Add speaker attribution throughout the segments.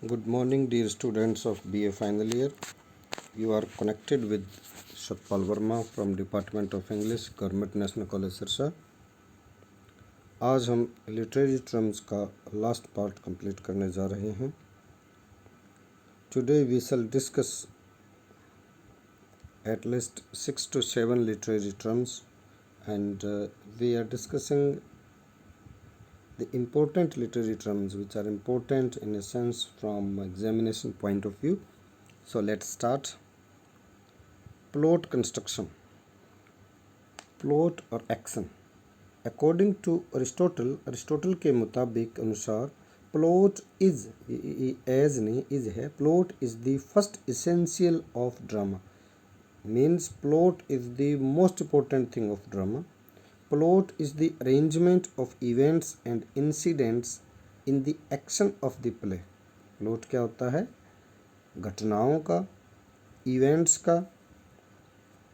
Speaker 1: Good morning, dear students of BA final year. You are connected with Satpal Verma from Department of English, Government National College Sirsa. आज हम literary terms का last part complete करने जा रहे हैं। Today we shall discuss at least 6 to 7 literary terms, and we are discussing the important literary terms which are important in a sense from examination point of view. So let's start. Plot construction, plot और action. According to Aristotle के मुताबिक अनुसार plot is as नहीं is है, plot is the first essential of drama. Means plot is the most important thing of drama. Plot is the arrangement of events and incidents in the action of the play. Plot क्या होता है? घटनाओं का, events का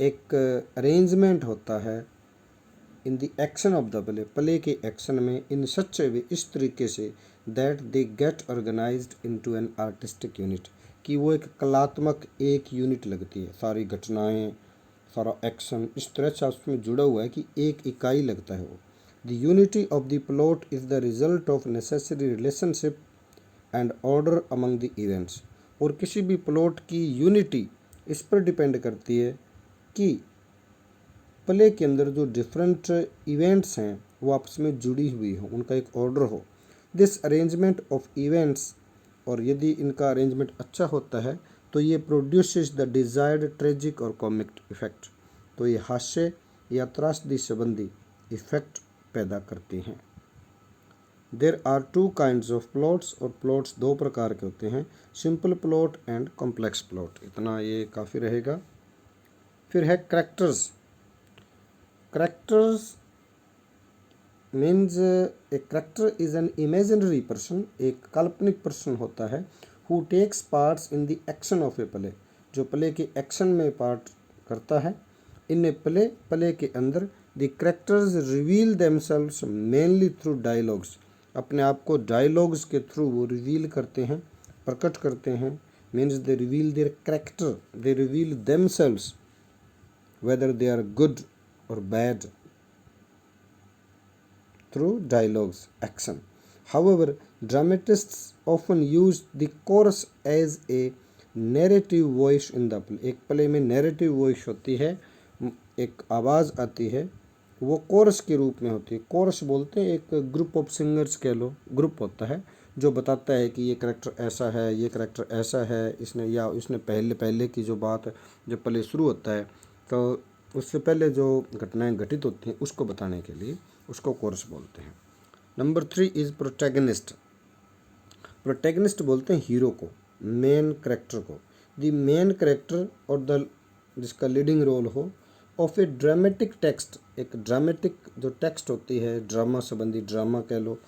Speaker 1: एक arrangement होता है इन the action of the play, play के एक्शन में, इन सच वे, इस तरीके से, that they get organised into an artistic unit, कि वो एक कलात्मक एक यूनिट लगती है। सारी घटनाएं, सारा एक्शन इस तरह से उसमें जुड़ा हुआ है कि एक इकाई लगता है वो। The unity of the plot is the result of necessary relationship and order among the events. और किसी भी प्लॉट की यूनिटी इस पर डिपेंड करती है कि प्ले के अंदर जो डिफरेंट इवेंट्स हैं वो आपस में जुड़ी हुई हो, उनका एक ऑर्डर हो। दिस अरेंजमेंट ऑफ इवेंट्स, और यदि इनका अरेंजमेंट अच्छा होता है तो ये प्रोड्यूसेस द डिज़ायर्ड ट्रेजिक और कॉमिक इफेक्ट, तो ये हास्य या त्रासदी संबंधी इफेक्ट पैदा करती हैं। There are two kinds of plots, और प्लॉट्स दो प्रकार के होते हैं, simple plot and complex plot. इतना ये काफ़ी रहेगा। फिर है characters. Characters means a character is an imaginary person, एक काल्पनिक पर्सन होता है, who takes parts in the action of a play, जो प्ले के एक्शन में पार्ट करता है। इन ए प्ले के अंदर the characters reveal themselves mainly through dialogues, अपने आप को डायलॉग्स के थ्रू वो रिवील करते हैं, प्रकट करते हैं। Means they reveal their character, they reveal themselves whether they are good or bad through dialogues action. However, dramatists often use the chorus as a narrative voice in the play. एक play में narrative voice होती है, एक आवाज़ आती है, वो coarse के रूप में होती है। कोरस बोलते हैं एक ग्रुप ऑफ सिंगर्स कह लो, ग्रुप होता है जो बताता है कि ये करेक्टर ऐसा है, ये करेक्टर ऐसा है, इसने या इसने पहले की जो बात जब प्ले शुरू होता है तो उससे पहले जो घटनाएं घटित होती हैं उसको बताने के लिए उसको कोरस बोलते हैं। Number 3 is protagonist. प्रोटैगनिस्ट बोलते हैं हीरो को, मेन करेक्टर को। द मेन करेक्टर और द जिसका लीडिंग रोल हो ऑफ ए ड्रामेटिक टेक्स्ट, एक ड्रामेटिक जो टेक्स्ट होती है, ड्रामा संबंधी, ड्रामा कह लो,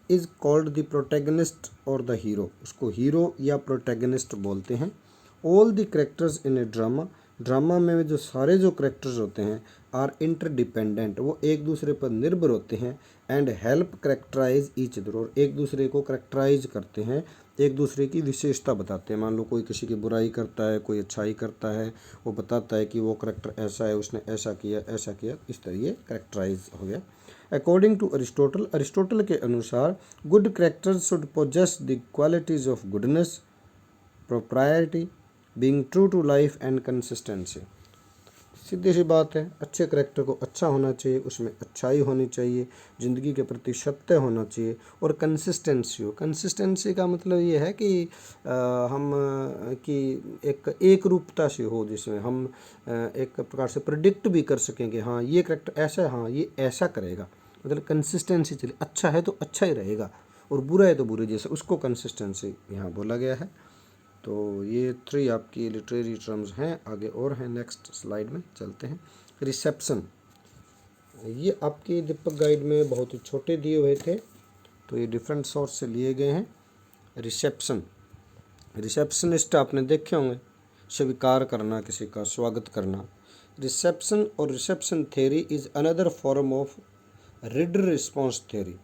Speaker 1: इज़ कॉल्ड द प्रोटैगनिस्ट और द हीरो, उसको हीरो या प्रोटैगनिस्ट बोलते हैं। All the characters in A drama में जो सारे जो करेक्टर्स होते हैं आर इंटरडिपेंडेंट, वो एक दूसरे पर निर्भर होते हैं, and help characterise each other, और एक दूसरे को करेक्टराइज करते हैं, एक दूसरे की विशेषता बताते हैं। मान लो कोई किसी की बुराई करता है, कोई अच्छाई करता है, वो बताता है कि वो करेक्टर ऐसा है, उसने ऐसा किया, इस तरह ये करेक्टराइज हो गया। अकॉर्डिंग टू अरिस्टोटल के अनुसार good characters should possess the qualities of goodness, propriety, being true to life and consistency. सीधी सी बात है, अच्छे करेक्टर को अच्छा होना चाहिए, उसमें अच्छाई होनी चाहिए, ज़िंदगी के प्रति सत्य होना चाहिए, और कंसिस्टेंसी हो। कंसिस्टेंसी का मतलब ये है कि एक रूपता से हो, जिसमें हम एक प्रकार से प्रिडिक्ट भी कर सकें कि हाँ ये करेक्टर ऐसा है, हाँ ये ऐसा करेगा, मतलब कंसिस्टेंसी चलिए, अच्छा है तो अच्छा ही रहेगा और बुरा है तो बुरे जैसा, उसको कंसिस्टेंसी यहाँ बोला गया है। तो ये 3 आपकी लिटरेरी टर्म्स हैं। आगे और हैं, नेक्स्ट स्लाइड में चलते हैं। रिसेप्शन, ये आपके दीपक गाइड में बहुत ही छोटे दिए हुए थे, तो ये डिफरेंट सोर्स से लिए गए हैं। रिसेप्शनिस्ट आपने देखे होंगे, स्वीकार करना, किसी का स्वागत करना। रिसेप्शन और reception theory is another form of riddle response theory.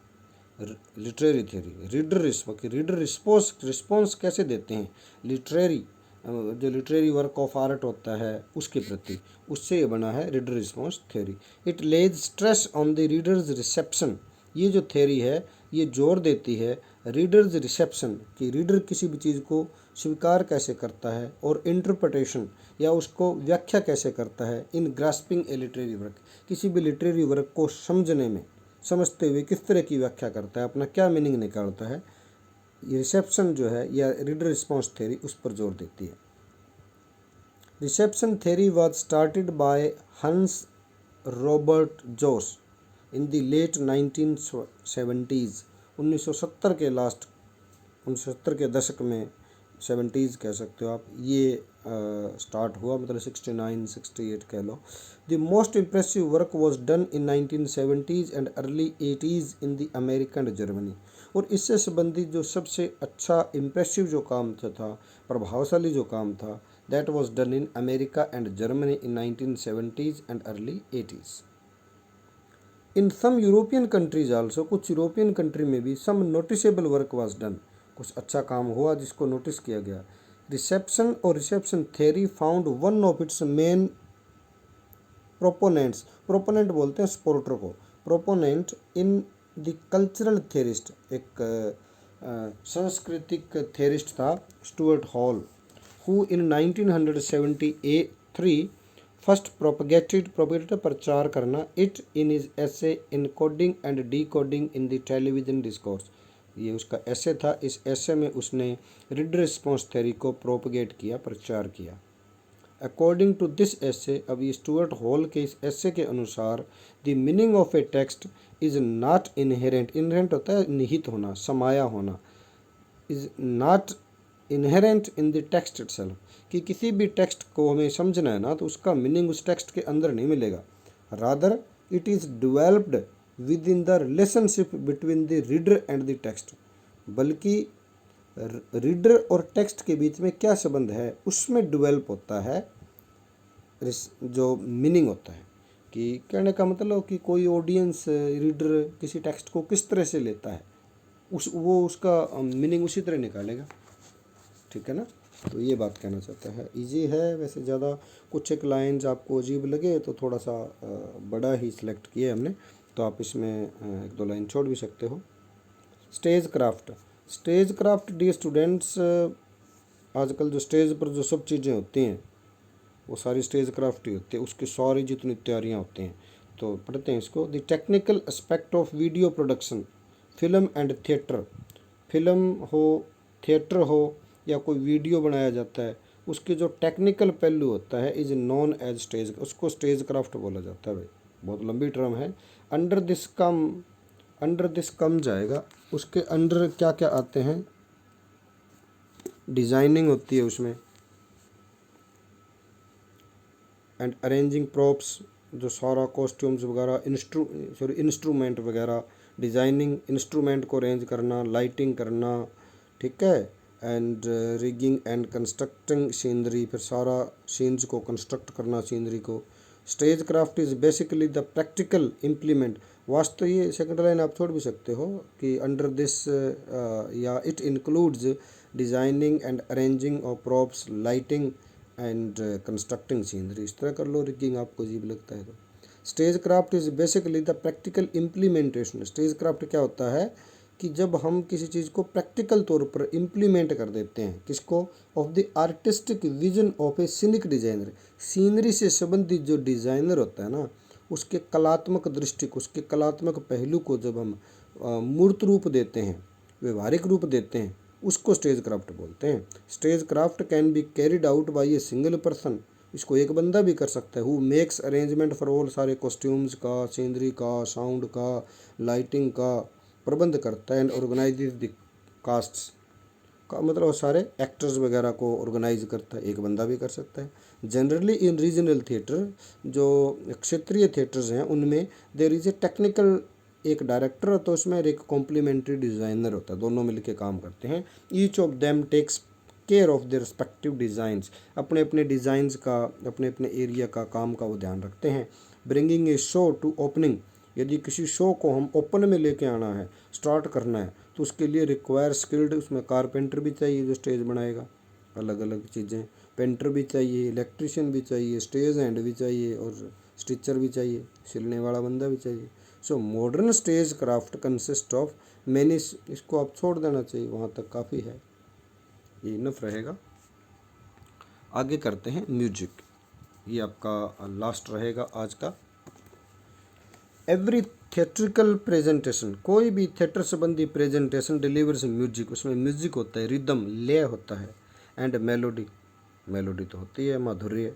Speaker 1: Literary theory, reader response कैसे देते हैं लिटरेरी, जो लिटरेरी वर्क ऑफ आर्ट होता है उसके प्रति, उससे ये बना है reader response theory. It Lay's stress on the readers reception, ये जो थ्योरी है ये जोर देती है रीडर्स रिसेप्शन कि रीडर किसी भी चीज़ को स्वीकार कैसे करता है और इंटरप्रिटेशन या उसको व्याख्या कैसे करता है इन ग्रास्पिंग ए लिटरेरी वर्क, किसी भी लिटरेरी वर्क को समझने में, समझते हुए किस तरह की व्याख्या करता है, अपना क्या मीनिंग निकालता है, ये रिसेप्शन जो है या रीडर रिस्पॉन्स थ्योरी उस पर जोर देती है। Reception theory was started by Hans Robert Jauss in the late 1970s, 1970 के लास्ट, 1970 के दशक में, 70s कह सकते हो आप, ये स्टार्ट हुआ, मतलब 69 68 कह लो। The most impressive work was done in 1970s and early 80s in the America and Germany, और इससे संबंधित जो सबसे अच्छा इम्प्रेसिव जो काम था, प्रभावशाली जो काम था, that was done in America and Germany in 1970s and early 80s। In some European countries also, कुछ यूरोपियन कंट्री में भी some noticeable work was done, कुछ अच्छा काम हुआ जिसको नोटिस किया गया। रिसेप्शन और reception theory found one of its main proponents, proponent बोलते हैं सपोर्टर को, proponent in the cultural theorist, एक सांस्कृतिक थ्योरिस्ट था Stuart hall, who in 1973 first propagated प्रचार करना it in is essay encoding and decoding in the television discourse, ये उसका ऐसे था, इस ऐसे में उसने रीडर रिस्पॉन्स थ्योरी को प्रोपगेट किया, प्रचार किया। अकॉर्डिंग टू दिस ऐसे, अब ये स्टुअर्ट हॉल के इस ऐसे के अनुसार, the meaning of A text is not inherent, inherent होता है निहित होना, समाया होना, is not inherent in the text itself, कि किसी भी टेक्स्ट को हमें समझना है ना तो उसका मीनिंग उस टेक्स्ट के अंदर नहीं मिलेगा, rather it is developed with in the relationship between the reader and the text, बल्कि रीडर और टेक्स्ट के बीच में क्या संबंध है उसमें डिवेल्प होता है जो मीनिंग होता है, कि कहने का मतलब कि कोई ऑडियंस रीडर किसी टेक्स्ट को किस तरह से लेता है, वो उसका मीनिंग उसी तरह निकालेगा, ठीक है ना। तो ये बात कहना चाहता है, इजी है वैसे ज़्यादा, कुछ एक लाइंस आपको अजीब लगे तो थोड़ा सा बड़ा ही सिलेक्ट किया हमने, तो आप इसमें एक दो लाइन छोड़ भी सकते हो। Stage craft, stage craft dear students, आजकल जो स्टेज पर जो सब चीज़ें होती हैं वो सारी स्टेज क्राफ्ट ही होती है, उसकी सारी जितनी तैयारियाँ होती हैं, तो पढ़ते हैं इसको। The technical aspect of video production, film and theatre, film हो, थिएटर हो या कोई वीडियो बनाया जाता है, उसके जो टेक्निकल पहलू होता है इज नॉन एज स्टेज, उसको स्टेज क्राफ्ट बोला जाता है। भाई बहुत लंबी टर्म है। अंडर दिस कम जाएगा, उसके अंडर क्या क्या आते हैं, डिज़ाइनिंग होती है उसमें, एंड अरेंजिंग प्रॉप्स, जो सारा कॉस्ट्यूम्स वगैरह, इंस्ट्रूमेंट वगैरह, डिज़ाइनिंग इंस्ट्रूमेंट को अरेंज करना, लाइटिंग करना, ठीक है, and rigging and constructing scenery, फिर सारा सीन्स को कंस्ट्रक्ट करना, सीनरी को। Stage craft is basically the practical implement, वास्तव ये सेकंड लाइन आप छोड़ भी सकते हो कि अंडर दिस या it includes designing and arranging of props, lighting and constructing scenery, इस तरह कर लो, रिगिंग आपको अजीब लगता है तो। Stage craft is basically the practical implementation, stage craft क्या होता है कि जब हम किसी चीज़ को प्रैक्टिकल तौर पर इम्प्लीमेंट कर देते हैं, किसको, of the artistic vision of A scenic designer, scenery से संबंधित जो डिज़ाइनर होता है ना, उसके कलात्मक दृष्टि को, उसके कलात्मक पहलू को जब हम मूर्त रूप देते हैं, व्यवहारिक रूप देते हैं, उसको स्टेज क्राफ्ट बोलते हैं। Stage craft can be carried out by a single person, इसको एक बंदा भी कर सकता है, who makes arrangement for all, सारे कॉस्ट्यूम्स का, सीनरी का, साउंड का, लाइटिंग का प्रबंध करता है, एंड ऑर्गेनाइज द कास्ट्स का मतलब सारे एक्टर्स वगैरह को ऑर्गेनाइज करता है, एक बंदा भी कर सकता है। जनरली इन रीजनल थिएटर, जो क्षेत्रीय थिएटर्स हैं उनमें देयर इज ए टेक्निकल, एक डायरेक्टर होता है उसमें, एक कॉम्प्लीमेंट्री डिज़ाइनर होता है, दोनों मिलकर काम करते हैं। Each of them takes care of their respective designs, अपने अपने डिज़ाइंस का, अपने अपने एरिया का, काम का वो ध्यान रखते हैं। Bringing a show to opening, यदि किसी शो को हम ओपन में लेके आना है, स्टार्ट करना है, तो उसके लिए रिक्वायर स्किल्ड, उसमें कारपेंटर भी चाहिए जो स्टेज बनाएगा, अलग अलग चीज़ें, पेंटर भी चाहिए, इलेक्ट्रिशियन भी चाहिए, स्टेज हैंड भी चाहिए और स्टिचर भी चाहिए, सिलने वाला बंदा भी चाहिए। So modern stage craft consist of many, इसको आप छोड़ देना चाहिए, वहाँ तक काफ़ी है, ये इनफ रहेगा। आगे करते हैं म्यूजिक, ये आपका लास्ट रहेगा आज का। एवरी थिएट्रिकल प्रेजेंटेशन, कोई भी थिएटर संबंधी प्रेजेंटेशन डिलीवर्स म्यूजिक, उसमें म्यूजिक होता है, रिदम लय होता है, एंड मेलोडी, मेलोडी तो होती है माधुर्य,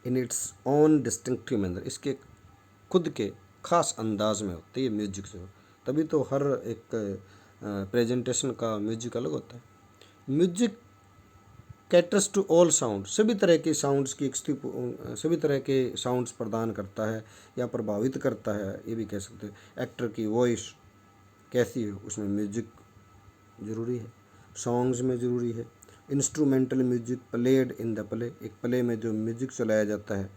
Speaker 1: in its own distinctive manner, इसके खुद के खास अंदाज में होती है म्यूजिक जो, तभी तो हर एक प्रेजेंटेशन का म्यूजिक अलग होता है। Music caters to all sound, सभी तरह के साउंड्स की सभी तरह के साउंड्स प्रदान करता है या प्रभावित करता है, ये भी कह सकते हैं। एक्टर की वॉइस कैसी हो, उसमें म्यूजिक ज़रूरी है, सॉन्ग्स में ज़रूरी है। Instrumental music played in the play, एक प्ले में जो म्यूजिक चलाया जाता है,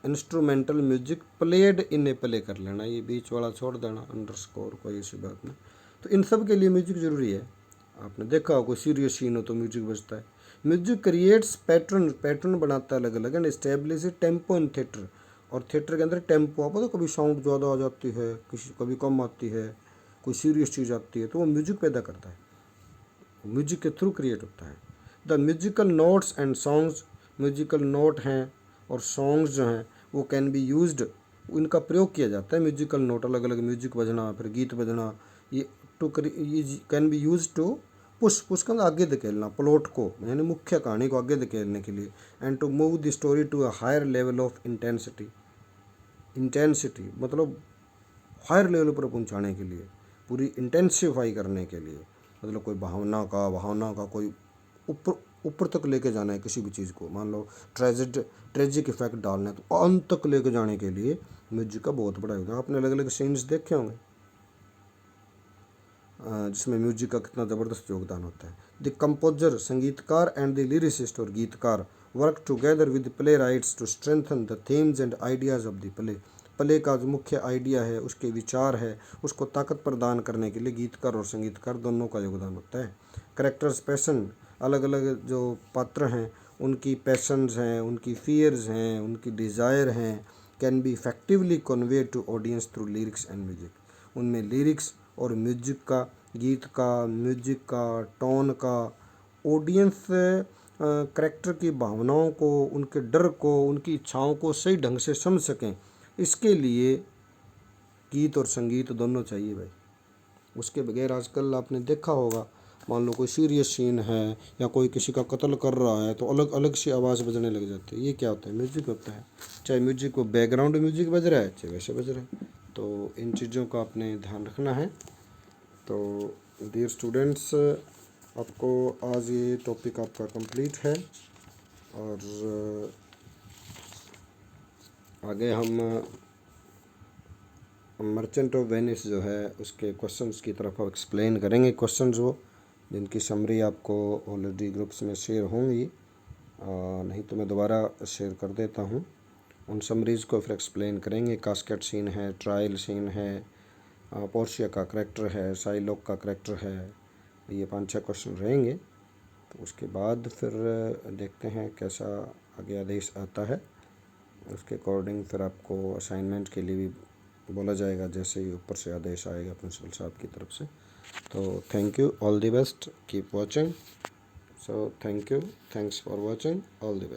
Speaker 1: instrumental music played in a play कर लेना, ये बीच वाला छोड़ देना, अंडरस्कोर, कोई ऐसी बात नहीं। तो इन सब के लिए म्यूजिक ज़रूरी है। आपने देखा हो कोई सीरियस सीन हो तो म्यूजिक बजता है। म्यूजिक क्रिएट्स पैटर्न, पैटर्न बनाता है अलग अलग, and establish tempo in theatre, और थिएटर के अंदर टेम्पो, आप पता कभी साउंड ज़्यादा आ जाती है, कभी कम आती है, कोई सीरियस चीज़ आती है, तो वो म्यूजिक पैदा करता है, म्यूजिक के थ्रू क्रिएट होता है। The musical notes and songs, musical note हैं और सॉन्ग्स जो हैं वो कैन बी यूज्ड, उनका प्रयोग किया जाता है। म्यूजिकल नोट, अलग अलग म्यूजिक बजना, फिर गीत बजना, ये ये can be use to push का आगे धकेलना, प्लॉट को यानी मुख्य कहानी को आगे धकेलने के लिए, and to move the story to a higher level of intensity, intensity मतलब हायर लेवल पर पहुंचाने के लिए, पूरी इंटेंसिफाई करने के लिए, मतलब कोई भावना का कोई ऊपर ऊपर तक लेके जाना है किसी भी चीज़ को, मान लो ट्रेजिक इफेक्ट डालना है तो अंत तक लेके जाने के लिए म्यूजिक का बहुत बड़ा योगदान। आपने अलग अलग सीन्स देखे होंगे जिसमें म्यूजिक का कितना ज़बरदस्त योगदान होता है। द कंपोजर, संगीतकार, एंड द लिरिसिस्ट, और गीतकार, work together with playwrights to strengthen the themes and ideas of the play, play का जो मुख्य आइडिया है, उसके विचार है, उसको ताकत प्रदान करने के लिए गीतकार और संगीतकार दोनों का योगदान होता है। करेक्टर्स पैशन, अलग अलग जो पात्र हैं उनकी पैशंस हैं, उनकी फियर्स हैं, उनकी डिज़ायर हैं, can be effectively convey to audience through lyrics and music, उनमें लिरिक्स और म्यूजिक का, गीत का, म्यूजिक का, टोन का, ऑडियंस करेक्टर की भावनाओं को, उनके डर को, उनकी इच्छाओं को सही ढंग से समझ सकें, इसके लिए गीत और संगीत दोनों चाहिए भाई। उसके बगैर आजकल आपने देखा होगा, मान लो कोई सीरियस सीन है या कोई किसी का कत्ल कर रहा है तो अलग अलग सी आवाज़ बजने लग जाती है, ये क्या होता है? म्यूजिक होता है। चाहे म्यूजिक को बैकग्राउंड म्यूजिक बज रहा है, चाहे वैसे बज रहा है, तो इन चीज़ों का आपने ध्यान रखना है। तो डियर स्टूडेंट्स, आपको आज ये टॉपिक आपका कंप्लीट है, और आगे हम मर्चेंट ऑफ वेनिस जो है उसके क्वेश्चंस की तरफ हम एक्सप्लेन करेंगे, क्वेश्चंस वो जिनकी समरी आपको ऑलरेडी ग्रुप्स में शेयर होंगी, नहीं तो मैं दोबारा शेयर कर देता हूँ। उन समरीज़ को फिर एक्सप्लेन करेंगे। कास्केट सीन है, ट्रायल सीन है, पोर्शिया का करैक्टर है, साइलॉक का करैक्टर है, ये 5-6 क्वेश्चन रहेंगे। तो उसके बाद फिर देखते हैं कैसा आगे आदेश आता है, उसके अकॉर्डिंग फिर आपको असाइनमेंट के लिए भी बोला जाएगा जैसे ही ऊपर से आदेश आएगा प्रिंसिपल साहब की तरफ से। तो thank you, all the best, keep watching. So thank you, thanks for watching, all the best.